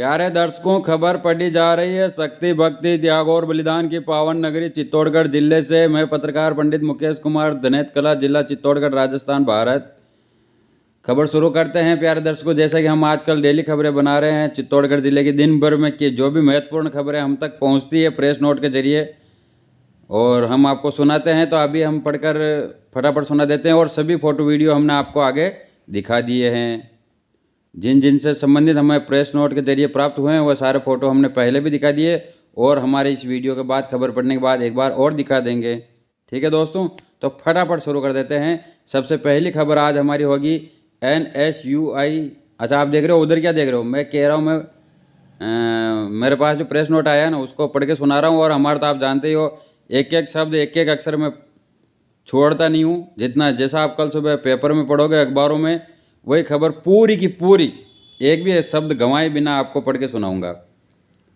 प्यारे दर्शकों, खबर पढ़ी जा रही है शक्ति भक्ति त्याग और बलिदान की पावन नगरी चित्तौड़गढ़ जिले से। मैं पत्रकार पंडित मुकेश कुमार, धनेत कला, जिला चित्तौड़गढ़, राजस्थान, भारत। खबर शुरू करते हैं। प्यारे दर्शकों, जैसा कि हम आजकल डेली खबरें बना रहे हैं चित्तौड़गढ़ जिले की, दिन भर में की जो भी महत्वपूर्ण खबरें हम तक पहुंचती है प्रेस नोट के जरिए और हम आपको सुनाते हैं, तो अभी हम पढ़कर फटाफट सुना देते हैं। और सभी फोटो वीडियो हमने आपको आगे दिखा दिए हैं। जिन जिनसे संबंधित हमें प्रेस नोट के जरिए प्राप्त हुए हैं वह सारे फोटो हमने पहले भी दिखा दिए और हमारे इस वीडियो के बाद, खबर पढ़ने के बाद एक बार और दिखा देंगे। ठीक है दोस्तों, तो फटाफट शुरू कर देते हैं। सबसे पहली खबर आज हमारी होगी NSUI। अच्छा, आप देख रहे हो उधर, क्या देख रहे हो? मैं कह रहा हूँ, मेरे पास जो प्रेस नोट आया है ना उसको पढ़ के सुना रहा हूँ। और हमारा तो आप जानते ही हो, एक एक शब्द, एक एक अक्षर में छोड़ता नहीं हूँ। जितना जैसा आप कल सुबह पेपर में पढ़ोगे, अखबारों में, वही खबर पूरी की पूरी, एक भी शब्द गंवाए बिना आपको पढ़ के सुनाऊंगा,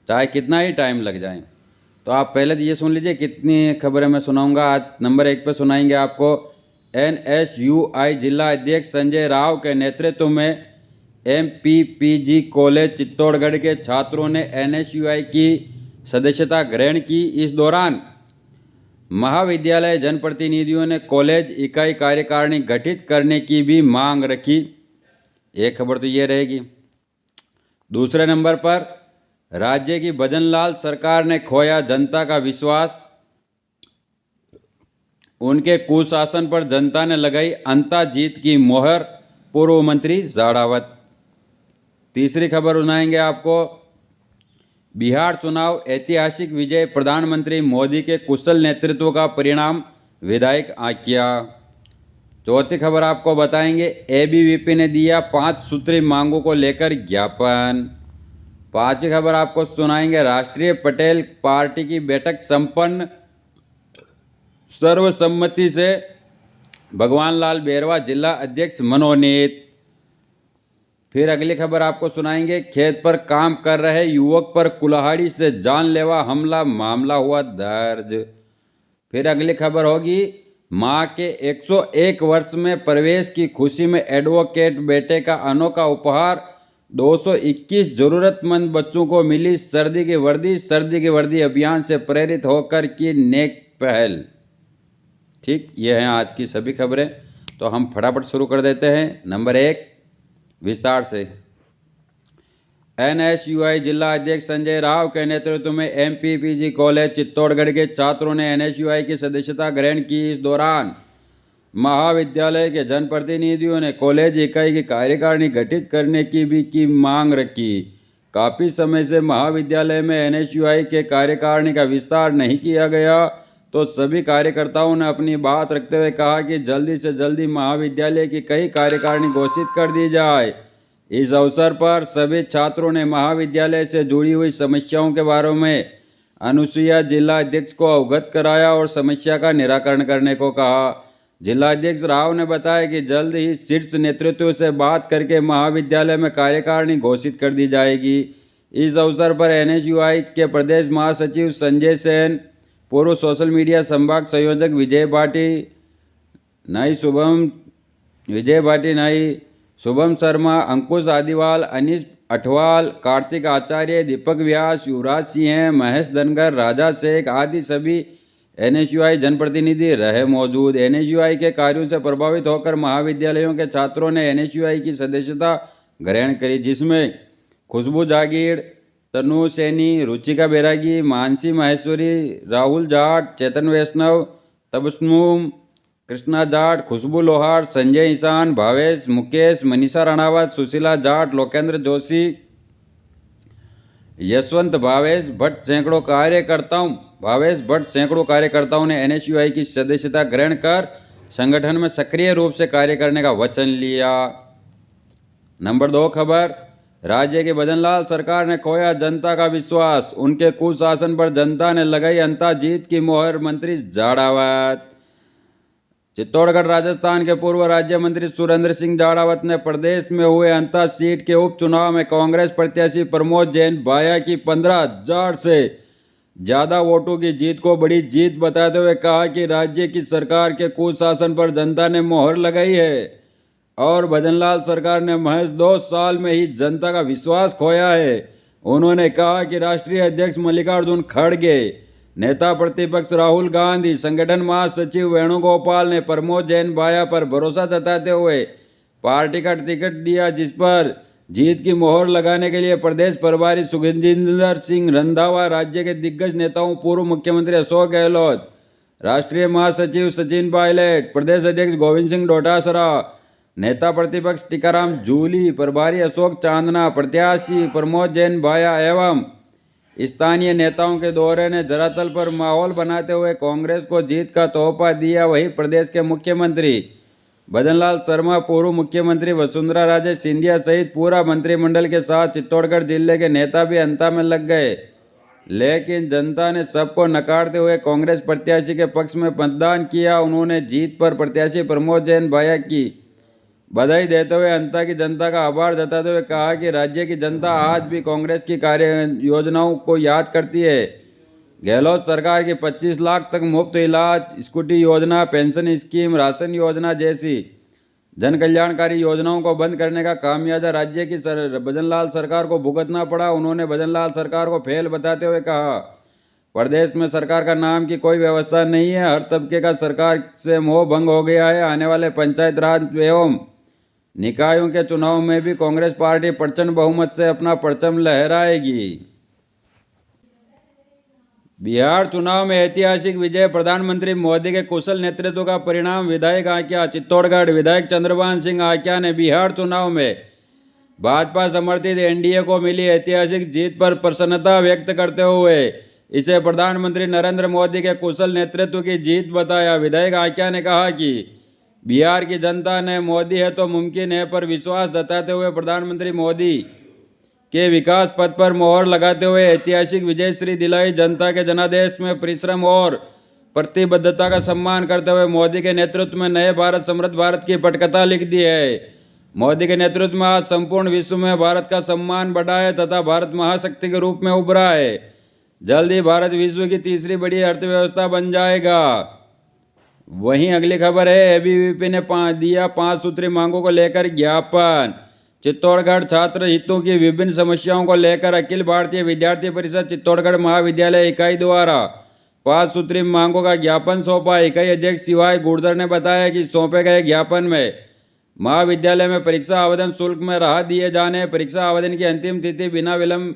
चाहे कितना ही टाइम लग जाए। तो आप पहले तो ये सुन लीजिए कितनी खबरें मैं सुनाऊंगा। आज नंबर 1 पे सुनाएंगे आपको NSUI जिला अध्यक्ष संजय राव के नेतृत्व में MPPG कॉलेज चित्तौड़गढ़ के छात्रों ने NSUI की सदस्यता ग्रहण की। इस दौरान महाविद्यालय जनप्रतिनिधियों ने कॉलेज इकाई कार्यकारिणी गठित करने की भी मांग रखी। एक खबर तो ये रहेगी। दूसरे नंबर पर, राज्य की भजनलाल सरकार ने खोया जनता का विश्वास, उनके कुशासन पर जनता ने लगाई अंता जीत की मोहर, पूर्व मंत्री जाड़ावत। तीसरी खबर सुनाएंगे आपको, बिहार चुनाव ऐतिहासिक विजय, प्रधानमंत्री मोदी के कुशल नेतृत्व का परिणाम, विधायक आकिया। चौथी खबर आपको बताएंगे, ABVP ने दिया 5 सूत्री मांगों को लेकर ज्ञापन। पांचवी खबर आपको सुनाएंगे, राष्ट्रीय पटेल पार्टी की बैठक संपन्न, सर्वसम्मति से भगवान लाल बेरवा जिला अध्यक्ष मनोनीत। फिर अगली खबर आपको सुनाएंगे, खेत पर काम कर रहे युवक पर कुल्हाड़ी से जानलेवा हमला, मामला हुआ दर्ज। फिर अगली खबर होगी, मां के 101 वर्ष में प्रवेश की खुशी में एडवोकेट बेटे का अनोखा उपहार, 221 जरूरतमंद बच्चों को मिली सर्दी की वर्दी। सर्दी की वर्दी अभियान से प्रेरित होकर की नेक पहल। ठीक, ये हैं आज की सभी खबरें। तो हम फटाफट शुरू कर देते हैं। नंबर 1 विस्तार से, NSUI जिला अध्यक्ष संजय राव के नेतृत्व में MPPG कॉलेज चित्तौड़गढ़ के छात्रों ने NSUI की सदस्यता ग्रहण की। इस दौरान महाविद्यालय के जनप्रतिनिधियों ने कॉलेज इकाई की कार्यकारिणी गठित करने की भी मांग रखी। काफ़ी समय से महाविद्यालय में NSUI के कार्यकारिणी का विस्तार नहीं किया गया, तो सभी कार्यकर्ताओं ने अपनी बात रखते हुए कहा कि जल्दी से जल्दी महाविद्यालय की कई कार्यकारिणी घोषित कर दी जाए। इस अवसर पर सभी छात्रों ने महाविद्यालय से जुड़ी हुई समस्याओं के बारे में अनुसुईया जिला अध्यक्ष को अवगत कराया और समस्या का निराकरण करने को कहा। जिला अध्यक्ष राव ने बताया कि जल्द ही शीर्ष नेतृत्व से बात करके महाविद्यालय में कार्यकारिणी घोषित कर दी जाएगी। इस अवसर पर NSUI के प्रदेश महासचिव संजय सेन, पूर्व सोशल मीडिया संभाग संयोजक विजय भाटी नाई, शुभम शर्मा, अंकुश आदिवाल, अनीस अठवाल, कार्तिक आचार्य, दीपक व्यास, युवराज सिंह, महेश धनगर, राजा शेख आदि सभी NSUI जनप्रतिनिधि रहे मौजूद। NSUI के कार्यों से प्रभावित होकर महाविद्यालयों के छात्रों ने NSUI की सदस्यता ग्रहण करी, जिसमें खुशबू जागीर, तनु सैनी, रुचिका बैरागी, मानसी माहेश्वरी, राहुल जाट, चेतन वैष्णव, तबस्सुम, कृष्णा जाट, खुशबू लोहार, संजय ईशान, भावेश मुकेश, मनीषा राणावत, सुशीला जाट, लोकेंद्र जोशी, यशवंत भावेश भट्ट सैकड़ों कार्यकर्ताओं ने NSUI की सदस्यता ग्रहण कर संगठन में सक्रिय रूप से कार्य करने का वचन लिया। नंबर 2 खबर, राज्य की भजनलाल सरकार ने खोया जनता का विश्वास, उनके कुशासन पर जनता ने लगाई अंता जीत की मोहर, मंत्री जाड़ावत। चित्तौड़गढ़ राजस्थान के पूर्व राज्य मंत्री सुरेंद्र सिंह जाड़ावत ने प्रदेश में हुए अंता सीट के उपचुनाव में कांग्रेस प्रत्याशी प्रमोद जैन भाया की 15,000 से ज़्यादा वोटों की जीत को बड़ी जीत बताते हुए कहा कि राज्य की सरकार के कुशासन पर जनता ने मोहर लगाई है और भजनलाल सरकार ने महज 2 साल में ही जनता का विश्वास खोया है। उन्होंने कहा कि राष्ट्रीय अध्यक्ष मल्लिकार्जुन खड़गे, नेता प्रतिपक्ष राहुल गांधी, संगठन महासचिव वेणुगोपाल ने प्रमोद जैन भाया पर भरोसा जताते हुए पार्टी का टिकट दिया, जिस पर जीत की मोहर लगाने के लिए प्रदेश प्रभारी सुखजिंदर सिंह रंधावा, राज्य के दिग्गज नेताओं पूर्व मुख्यमंत्री अशोक गहलोत, राष्ट्रीय महासचिव सचिन पायलट, प्रदेश अध्यक्ष गोविंद सिंह डोटासरा, नेता प्रतिपक्ष टीकाराम जूली, प्रभारी अशोक चांदना, प्रत्याशी प्रमोद जैन भाया एवं स्थानीय नेताओं के दौरे ने धरातल पर माहौल बनाते हुए कांग्रेस को जीत का तोहफा दिया। वहीं प्रदेश के मुख्यमंत्री भजनलाल शर्मा, पूर्व मुख्यमंत्री वसुंधरा राजे सिंधिया सहित पूरा मंत्रिमंडल के साथ चित्तौड़गढ़ जिले के नेता भी अंता में लग गए, लेकिन जनता ने सबको नकारते हुए कांग्रेस प्रत्याशी के पक्ष में मतदान किया। उन्होंने जीत पर प्रत्याशी प्रमोद जैन भाया की बधाई देते हुए अंता की जनता का आभार जताते हुए कहा कि राज्य की जनता आज भी कांग्रेस की कार्य योजनाओं को याद करती है। गहलोत सरकार की 25 लाख तक मुफ्त इलाज, स्कूटी योजना, पेंशन स्कीम, राशन योजना जैसी जन कल्याणकारी योजनाओं को बंद करने का खामियाजा राज्य की भजनलाल सरकार को भुगतना पड़ा। उन्होंने भजनलाल सरकार को फेल बताते हुए कहा, प्रदेश में सरकार का नाम की कोई व्यवस्था नहीं है, हर तबके का सरकार से मोह भंग हो गया है। आने वाले पंचायत राज एवं निकायों के चुनाव में भी कांग्रेस पार्टी प्रचंड बहुमत से अपना परचम लहराएगी। बिहार चुनाव में ऐतिहासिक विजय, प्रधानमंत्री मोदी के कुशल नेतृत्व का परिणाम, विधायक आक्या। चित्तौड़गढ़ विधायक चंद्रभान सिंह आक्या ने बिहार चुनाव में भाजपा समर्थित एनडीए को मिली ऐतिहासिक जीत पर प्रसन्नता व्यक्त करते हुए इसे प्रधानमंत्री नरेंद्र मोदी के कुशल नेतृत्व की जीत बताया। विधायक आक्या ने कहा कि बिहार की जनता ने मोदी है तो मुमकिन है पर विश्वास जताते हुए प्रधानमंत्री मोदी के विकास पथ पर मोहर लगाते हुए ऐतिहासिक विजय श्री दिलाई। जनता के जनादेश में परिश्रम और प्रतिबद्धता का सम्मान करते हुए मोदी के नेतृत्व में नए भारत, समृद्ध भारत की पटकथा लिख दी है। मोदी के नेतृत्व में आज संपूर्ण विश्व में भारत का सम्मान बढ़ा है तथा भारत महाशक्ति के रूप में उभरा है। जल्द ही भारत विश्व की तीसरी बड़ी अर्थव्यवस्था बन जाएगा। वहीं अगली खबर है, एबीवीपी ने दिया 5 सूत्री मांगों को लेकर ज्ञापन। चित्तौड़गढ़ छात्र हितों की विभिन्न समस्याओं को लेकर अखिल भारतीय विद्यार्थी परिषद चित्तौड़गढ़ महाविद्यालय इकाई द्वारा 5 सूत्री मांगों का ज्ञापन सौंपा। इकाई अध्यक्ष शिवाय गुर्जर ने बताया कि सौंपे गए ज्ञापन में महाविद्यालय में परीक्षा आवेदन शुल्क में राहत दिए जाने, परीक्षा आवेदन की अंतिम तिथि बिना विलंब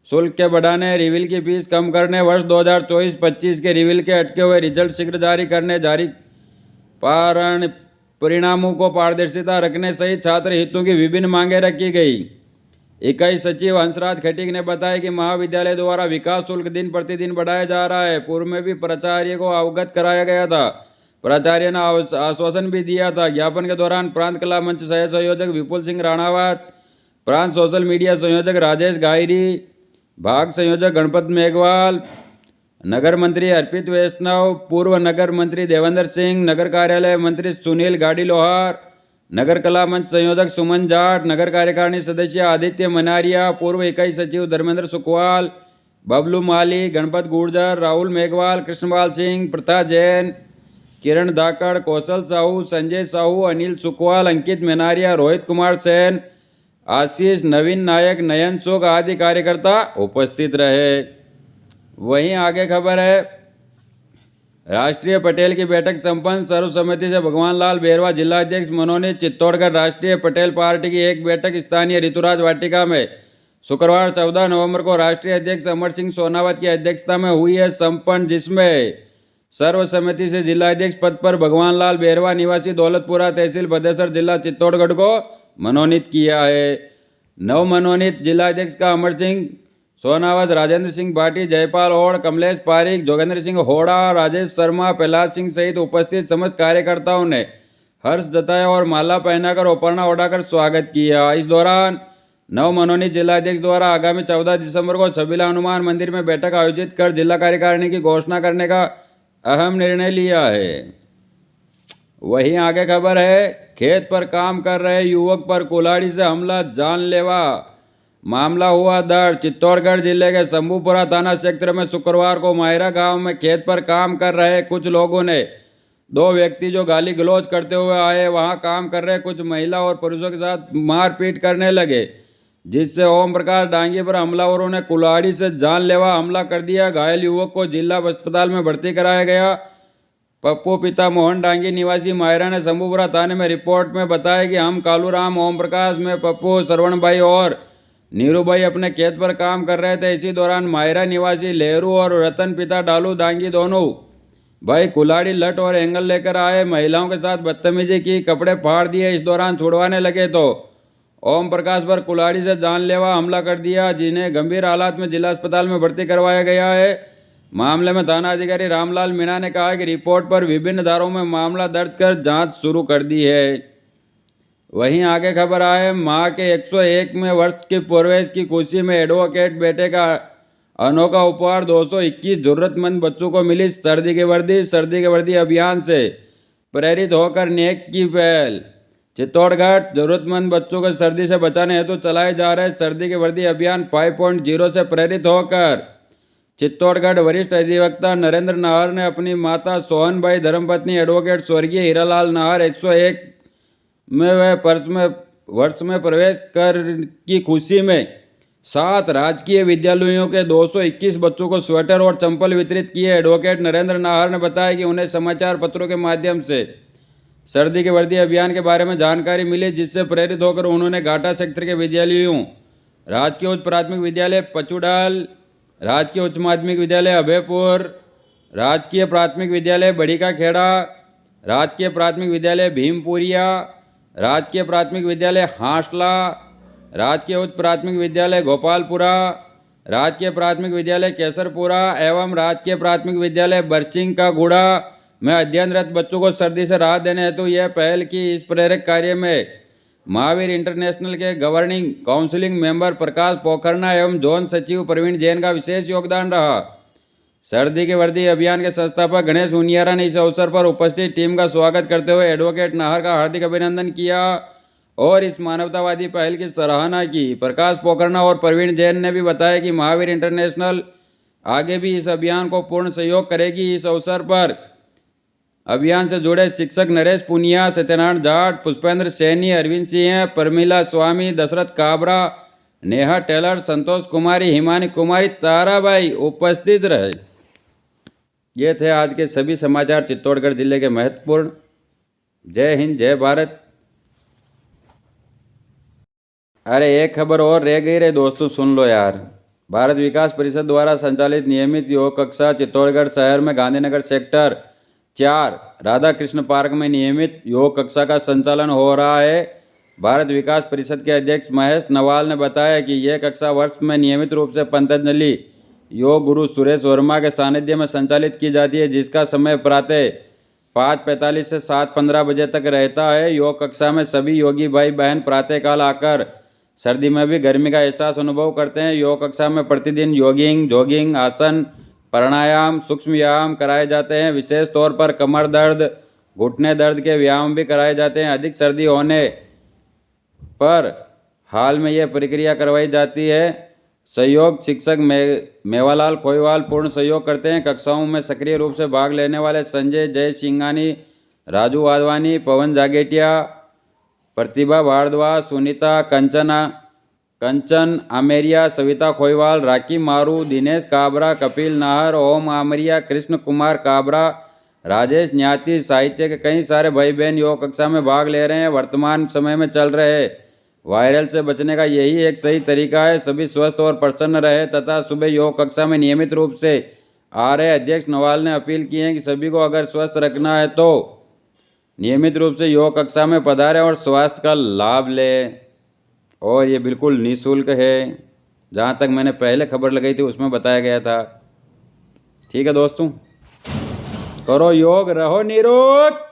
शुल्क के बढ़ाने, रिविल की फीस कम करने, वर्ष 2024-25 के रिविल के अटके हुए रिजल्ट शीघ्र जारी करने, जारी परिणामों को पारदर्शिता रखने सहित छात्र हितों की विभिन्न मांगें रखी गई। इकाई सचिव हंसराज खटीक ने बताया कि महाविद्यालय द्वारा विकास शुल्क दिन प्रतिदिन बढ़ाया जा रहा है। पूर्व में भी प्राचार्य को अवगत कराया गया था, प्राचार्य ने आश्वासन भी दिया था। ज्ञापन के दौरान प्रांत कला मंच सह संयोजक विपुल सिंह राणावत, प्रांत सोशल मीडिया संयोजक राजेश गायरी, भाग संयोजक गणपत मेघवाल, नगर मंत्री अर्पित वैष्णव, पूर्व नगर मंत्री देवेंद्र सिंह, नगर कार्यालय मंत्री सुनील गाड़ी लोहार, नगर कला मंच संयोजक सुमन जाट, नगर कार्यकारिणी सदस्य आदित्य मनारिया, पूर्व इकाई सचिव धर्मेंद्र सुखवाल, बबलू माली, गणपत गुर्जर, राहुल मेघवाल, कृष्णपाल सिंह, प्रथा जैन, किरण धाकड़, कौशल साहू, संजय साहू, अनिल सुखवाल, अंकित मेनारिया, रोहित कुमार सेन, आशीष, नवीन नायक, नयन सुख आदि कार्यकर्ता उपस्थित रहे। वहीं आगे खबर है, राष्ट्रीय पटेल की बैठक संपन्न, सर्वसम्मति से भगवान लाल बेरवा जिलाध्यक्ष मनोनीत। चित्तौड़गढ़ राष्ट्रीय पटेल पार्टी की एक बैठक स्थानीय ऋतुराज वाटिका में शुक्रवार 14 नवंबर को राष्ट्रीय अध्यक्ष अमर सिंह सोनावत की अध्यक्षता में हुई है संपन्न, जिसमें सर्वसम्मति से जिलाध्यक्ष पद पर भगवान लाल बेरवा निवासी दौलतपुरा तहसील बदेसर जिला चित्तौड़गढ़ को मनोनीत किया है। नव मनोनीत जिलाध्यक्ष का अमर सिंह सोनावत, राजेंद्र सिंह भाटी, जयपाल ओढ़, कमलेश पारिक, जोगेंद्र सिंह होड़ा, राजेश शर्मा, प्रहलाद सिंह सहित उपस्थित समस्त कार्यकर्ताओं ने हर्ष जताया और माला पहनाकर उपरना ओढ़ाकर स्वागत किया। इस दौरान नव मनोनीत जिलाध्यक्ष द्वारा आगामी 14 दिसंबर को छबीला हनुमान मंदिर में बैठक आयोजित कर जिला कार्यकारिणी की घोषणा करने का अहम निर्णय लिया है। वहीं आगे खबर है, खेत पर काम कर रहे युवक पर कुल्हाड़ी से हमला, जानलेवा मामला हुआ दर्ज। चित्तौड़गढ़ जिले के शंभूपुरा थाना क्षेत्र में शुक्रवार को मायरा गांव में खेत पर काम कर रहे कुछ लोगों ने 2 व्यक्ति जो गाली गलौज करते हुए आए, वहां काम कर रहे कुछ महिला और पुरुषों के साथ मारपीट करने लगे। जिससे ओम प्रकाश डांगी पर हमलावरों ने कुल्हाड़ी से जानलेवा हमला कर दिया। घायल युवक को जिला अस्पताल में भर्ती कराया गया। पप्पू पिता मोहन डांगी निवासी मायरा ने शंभूपुरा थाने में रिपोर्ट में बताया कि हम कालूराम, ओम प्रकाश में पप्पू, श्रवण भाई और नीरू भाई अपने खेत पर काम कर रहे थे। इसी दौरान मायरा निवासी लहरू और रतन पिता डालू डांगी दोनों भाई कुल्हाड़ी, लठ और एंगल लेकर आए। महिलाओं के साथ बदतमीजी की, कपड़े फाड़ दिए। इस दौरान छुड़वाने लगे तो ओम प्रकाश पर कुल्हाड़ी से जानलेवा हमला कर दिया, जिन्हें गंभीर हालात में जिला अस्पताल में भर्ती करवाया गया है। मामले में थाना अधिकारी रामलाल मीणा ने कहा कि रिपोर्ट पर विभिन्न धाराओं में मामला दर्ज कर जांच शुरू कर दी है। वहीं आगे खबर आए, मां के 101वें वर्ष के प्रवेश की खुशी में एडवोकेट बेटे का अनोखा उपहार 221 जरूरतमंद बच्चों को मिली सर्दी की वर्दी। सर्दी की वर्दी अभियान से प्रेरित होकर नेक की पहल। चित्तौड़गढ़ जरूरतमंद बच्चों को सर्दी से बचाने हेतु चलाए जा रहे सर्दी की वर्दी अभियान 5.0 से प्रेरित होकर चित्तौड़गढ़ वरिष्ठ अधिवक्ता नरेंद्र नाहर ने अपनी माता सोहनबाई धर्मपत्नी एडवोकेट स्वर्गीय हीरालाल नाहर 101वें वर्ष में प्रवेश कर की खुशी में 7 राजकीय विद्यालयों के 221 बच्चों को स्वेटर और चंपल वितरित किए। एडवोकेट नरेंद्र नाहर ने बताया कि उन्हें समाचार पत्रों के माध्यम से सर्दी की वर्दी अभियान के बारे में जानकारी मिली, जिससे प्रेरित होकर उन्होंने घाटा सेक्टर के विद्यालयों राजकीय उच्च प्राथमिक विद्यालय पचुडाल, राजकीय उच्च माध्यमिक विद्यालय अभयपुर, राजकीय प्राथमिक विद्यालय बड़ीका खेड़ा, राजकीय प्राथमिक विद्यालय भीमपुरिया, राजकीय प्राथमिक विद्यालय हांसला, राजकीय उच्च प्राथमिक विद्यालय गोपालपुरा, राजकीय प्राथमिक विद्यालय केसरपुरा एवं राजकीय प्राथमिक विद्यालय बरसिंह का गुड़ा में अध्ययनरत बच्चों को सर्दी से राहत देने हेतु यह पहल की। इस प्रेरक कार्य में महावीर इंटरनेशनल के गवर्निंग काउंसिलिंग मेंबर प्रकाश पोखरना एवं जोन सचिव प्रवीण जैन का विशेष योगदान रहा। सर्दी की वर्दी अभियान के संस्थापक गणेश उनियारा ने इस अवसर पर उपस्थित टीम का स्वागत करते हुए एडवोकेट नाहर का हार्दिक अभिनंदन किया और इस मानवतावादी पहल की सराहना की। प्रकाश पोखरना और प्रवीण जैन ने भी बताया कि महावीर इंटरनेशनल आगे भी इस अभियान को पूर्ण सहयोग करेगी। इस अवसर पर अभियान से जुड़े शिक्षक नरेश पुनिया, सत्यनारायण जाट, पुष्पेंद्र सैनी, अरविंद सिंह, परमिला स्वामी, दशरथ काबरा, नेहा टेलर, संतोष कुमारी, हिमानी कुमारी, ताराबाई उपस्थित रहे। ये थे आज के सभी समाचार चित्तौड़गढ़ जिले के महत्वपूर्ण। जय हिंद, जय भारत। अरे एक खबर और रह गई रे दोस्तों, सुन लो यार। भारत विकास परिषद द्वारा संचालित नियमित योग कक्षा चित्तौड़गढ़ शहर में गांधीनगर सेक्टर 4 राधा कृष्ण पार्क में नियमित योग कक्षा का संचालन हो रहा है। भारत विकास परिषद के अध्यक्ष महेश नवाल ने बताया कि यह कक्षा वर्ष में नियमित रूप से पतंजलि योग गुरु सुरेश वर्मा के सानिध्य में संचालित की जाती है, जिसका समय प्रातः 5:45 से 7:15 बजे तक रहता है। योग कक्षा में सभी योगी भाई बहन प्रातःकाल आकर सर्दी में भी गर्मी का एहसास अनुभव करते हैं। योग कक्षा में प्रतिदिन जॉगिंग, आसन, प्राणायाम, सूक्ष्म व्यायाम कराए जाते हैं। विशेष तौर पर कमर दर्द, घुटने दर्द के व्यायाम भी कराए जाते हैं। अधिक सर्दी होने पर हाल में यह प्रक्रिया करवाई जाती है। सहयोग शिक्षक मेवालाल खोईवाल पूर्ण सहयोग करते हैं। कक्षाओं में सक्रिय रूप से भाग लेने वाले संजय जय सिंघानी, राजू वाधवानी, पवन जागेटिया, प्रतिभा भारद्वाज, सुनीता कंचन आमेरिया, सविता खोईवाल, राखी मारू, दिनेश काबरा, कपिल नाहर, ओम आमरिया, कृष्ण कुमार काबरा, राजेश न्याती, साहित्य के कई सारे भाई बहन योग कक्षा में भाग ले रहे हैं। वर्तमान समय में चल रहे वायरल से बचने का यही एक सही तरीका है। सभी स्वस्थ और प्रसन्न रहे तथा सुबह योग कक्षा में नियमित रूप से आ रहे अध्यक्ष नवाल ने अपील की है कि सभी को अगर स्वस्थ रखना है तो नियमित रूप से योग कक्षा में पधारें और स्वास्थ्य का लाभ लें। और ये बिल्कुल निःशुल्क है, जहाँ तक मैंने पहले खबर लगाई थी उसमें बताया गया था। ठीक है दोस्तों, करो योग, रहो निरोग।